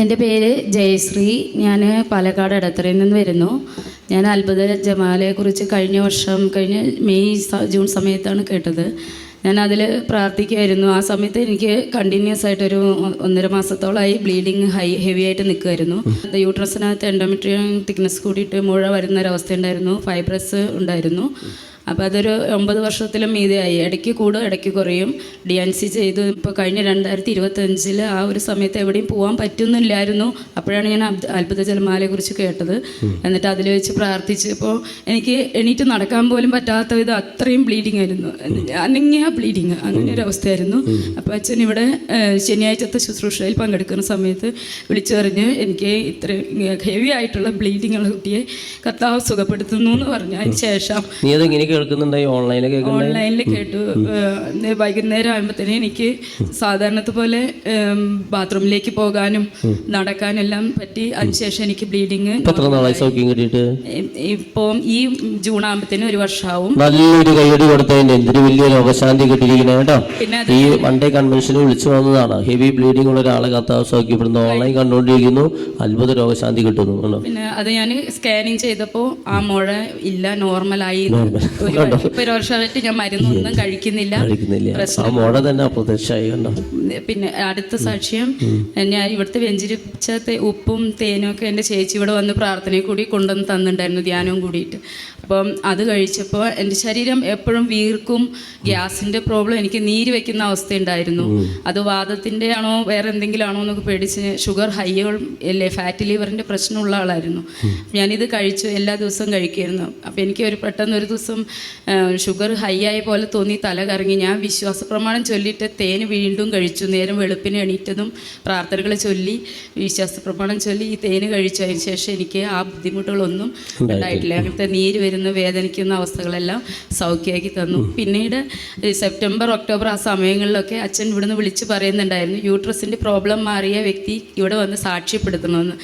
എൻ്റെ പേര് ജയശ്രീ. ഞാൻ പാലക്കാട് എടത്തറയിൽ നിന്ന് വരുന്നു. ഞാൻ അത്ഭുത ജമാലയെക്കുറിച്ച് കഴിഞ്ഞ ജൂൺ സമയത്താണ് കേട്ടത്. ഞാൻ അതിൽ പ്രാർത്ഥിക്കുമായിരുന്നു. ആ സമയത്ത് എനിക്ക് കണ്ടിന്യൂസ് ആയിട്ടൊരു 1.5 മാസത്തോളമായി ബ്ലീഡിങ് ഹെവി ആയിട്ട് നിൽക്കുമായിരുന്നു. യൂട്രസിനകത്ത് എൻഡോമെട്രിയം തിക്നെസ് കൂടിയിട്ട് മുഴ വരുന്നൊരവസ്ഥ ഉണ്ടായിരുന്നു. ഫൈബ്രസ് ഉണ്ടായിരുന്നു. അപ്പോൾ അതൊരു 9 വർഷത്തിലും മീതെയായി. ഇടയ്ക്ക് കൂടും ഇടയ്ക്ക് കുറയും. DNC ചെയ്തു. ഇപ്പോൾ കഴിഞ്ഞ 2025 ആ ഒരു സമയത്ത് എവിടെയും പോകാൻ പറ്റുന്നില്ലായിരുന്നു. അപ്പോഴാണ് ഞാൻ അത്ഭുത ജലമാലയെക്കുറിച്ച് കേട്ടത്. എന്നിട്ട് അതിൽ വെച്ച് പ്രാർത്ഥിച്ചപ്പോൾ എനിക്ക് എണീറ്റ് നടക്കാൻ പോലും പറ്റാത്ത വിധം അത്രയും ബ്ലീഡിങ് ആയിരുന്നു. അനങ്ങിയ ബ്ലീഡിങ്, അങ്ങനെ ഒരു അവസ്ഥയായിരുന്നു. അപ്പോൾ അച്ഛൻ ഇവിടെ ശനിയാഴ്ചത്തെ ശുശ്രൂഷയിൽ പങ്കെടുക്കുന്ന സമയത്ത് വിളിച്ചു പറഞ്ഞ് എനിക്ക് ഇത്ര ഹെവി ആയിട്ടുള്ള ബ്ലീഡിങ് ഉള്ള കുട്ടിയെ കർത്താവ് സുഖപ്പെടുത്തുന്നു എന്ന് പറഞ്ഞു. അതിന് ശേഷം ഓൺലൈനിൽ കേട്ടു. വൈകുന്നേരം ആകുമ്പോഴത്തേനും എനിക്ക് സാധാരണത്തെ പോലെ ബാത്റൂമിലേക്ക് പോകാനും നടക്കാനെല്ലാം പറ്റി. അതിനുശേഷം എനിക്ക് ബ്ലീഡിങ് ഇപ്പം ഈ ജൂൺ ആകുമ്പോഴത്തേനും 1 വർഷമാവും. നല്ലൊരു കൈയടി കൊടുത്തതിന്റെ എന്തൊരു വലിയ രോഗശാന്തി കിട്ടിയിരിക്കുന്നത് കേട്ടോ. ഈ വൺഡേ കൺവെൻഷന് വിളിച്ചു വന്നതാണ്. ഹെവി ബ്ലീഡിംഗ് ഉള്ള ഒരാളെ കർത്താവ് സൗഖ്യപ്പെടുന്നു. ഓൺലൈൻ കണ്ടുകൊണ്ടിരിക്കുന്നു. അത്ഭുത രോഗശാന്തി കിട്ടുന്നു. പിന്നെ അത് ഞാൻ സ്കാനിങ് ചെയ്തപ്പോൾ ആ മുഴ ഇല്ല, നോർമലായി. ഇപ്പൊ 1 വർഷമായിട്ട് ഞാൻ മരുന്നൊന്നും കഴിക്കുന്നില്ല. പിന്നെ അടുത്ത സാക്ഷ്യം, ഞാൻ ഇവിടുത്തെ വെഞ്ചിരിച്ച ഉപ്പും തേനും ഒക്കെ എൻ്റെ ചേച്ചി ഇവിടെ വന്ന് പ്രാർത്ഥനയിൽ കൂടി കൊണ്ടുവന്ന് തന്നിട്ടുണ്ടായിരുന്നു, ധ്യാനവും കൂടിയിട്ട്. അപ്പം അത് കഴിച്ചപ്പോൾ എൻ്റെ ശരീരം എപ്പോഴും വീർക്കും. ഗ്യാസിൻ്റെ പ്രോബ്ലം, എനിക്ക് നീര് വയ്ക്കുന്ന അവസ്ഥയുണ്ടായിരുന്നു. അത് വാദത്തിൻ്റെ ആണോ വേറെ എന്തെങ്കിലും ആണോ എന്നൊക്കെ പേടിച്ച്, ഷുഗർ ഹൈകൾ അല്ലേ, ഫാറ്റ് ലിവറിൻ്റെ പ്രശ്നമുള്ള ആളായിരുന്നു. ഞാനിത് കഴിച്ചു, എല്ലാ ദിവസവും കഴിക്കുമായിരുന്നു. അപ്പോൾ എനിക്ക് പെട്ടെന്ന് ഒരു ദിവസം ഷുഗർ ഹൈ ആയ പോലെ തോന്നി, തല കറങ്ങി. ഞാൻ വിശ്വാസ പ്രമാണം ചൊല്ലിയിട്ട് തേന് വീണ്ടും കഴിച്ചു. നേരം വെളുപ്പിന് എണീറ്റതും പ്രാർത്ഥനകൾ ചൊല്ലി വിശ്വാസ പ്രമാണം ചൊല്ലി ഈ തേന് കഴിച്ചു. അതിന് ശേഷം എനിക്ക് ആ ബുദ്ധിമുട്ടുകളൊന്നും ഉണ്ടായിട്ടില്ല. അങ്ങനത്തെ നീര് വരുന്ന വേദനിക്കുന്ന അവസ്ഥകളെല്ലാം സൗഖ്യമാക്കി തന്നു. പിന്നീട് സെപ്റ്റംബർ ഒക്ടോബർ ആ സമയങ്ങളിലൊക്കെ അച്ഛൻ ഇവിടുന്ന് വിളിച്ച് പറയുന്നുണ്ടായിരുന്നു, യൂട്രസിൻ്റെ പ്രോബ്ലം മാറിയ വ്യക്തി ഇവിടെ വന്ന് സാക്ഷ്യപ്പെടുത്തണമെന്ന്.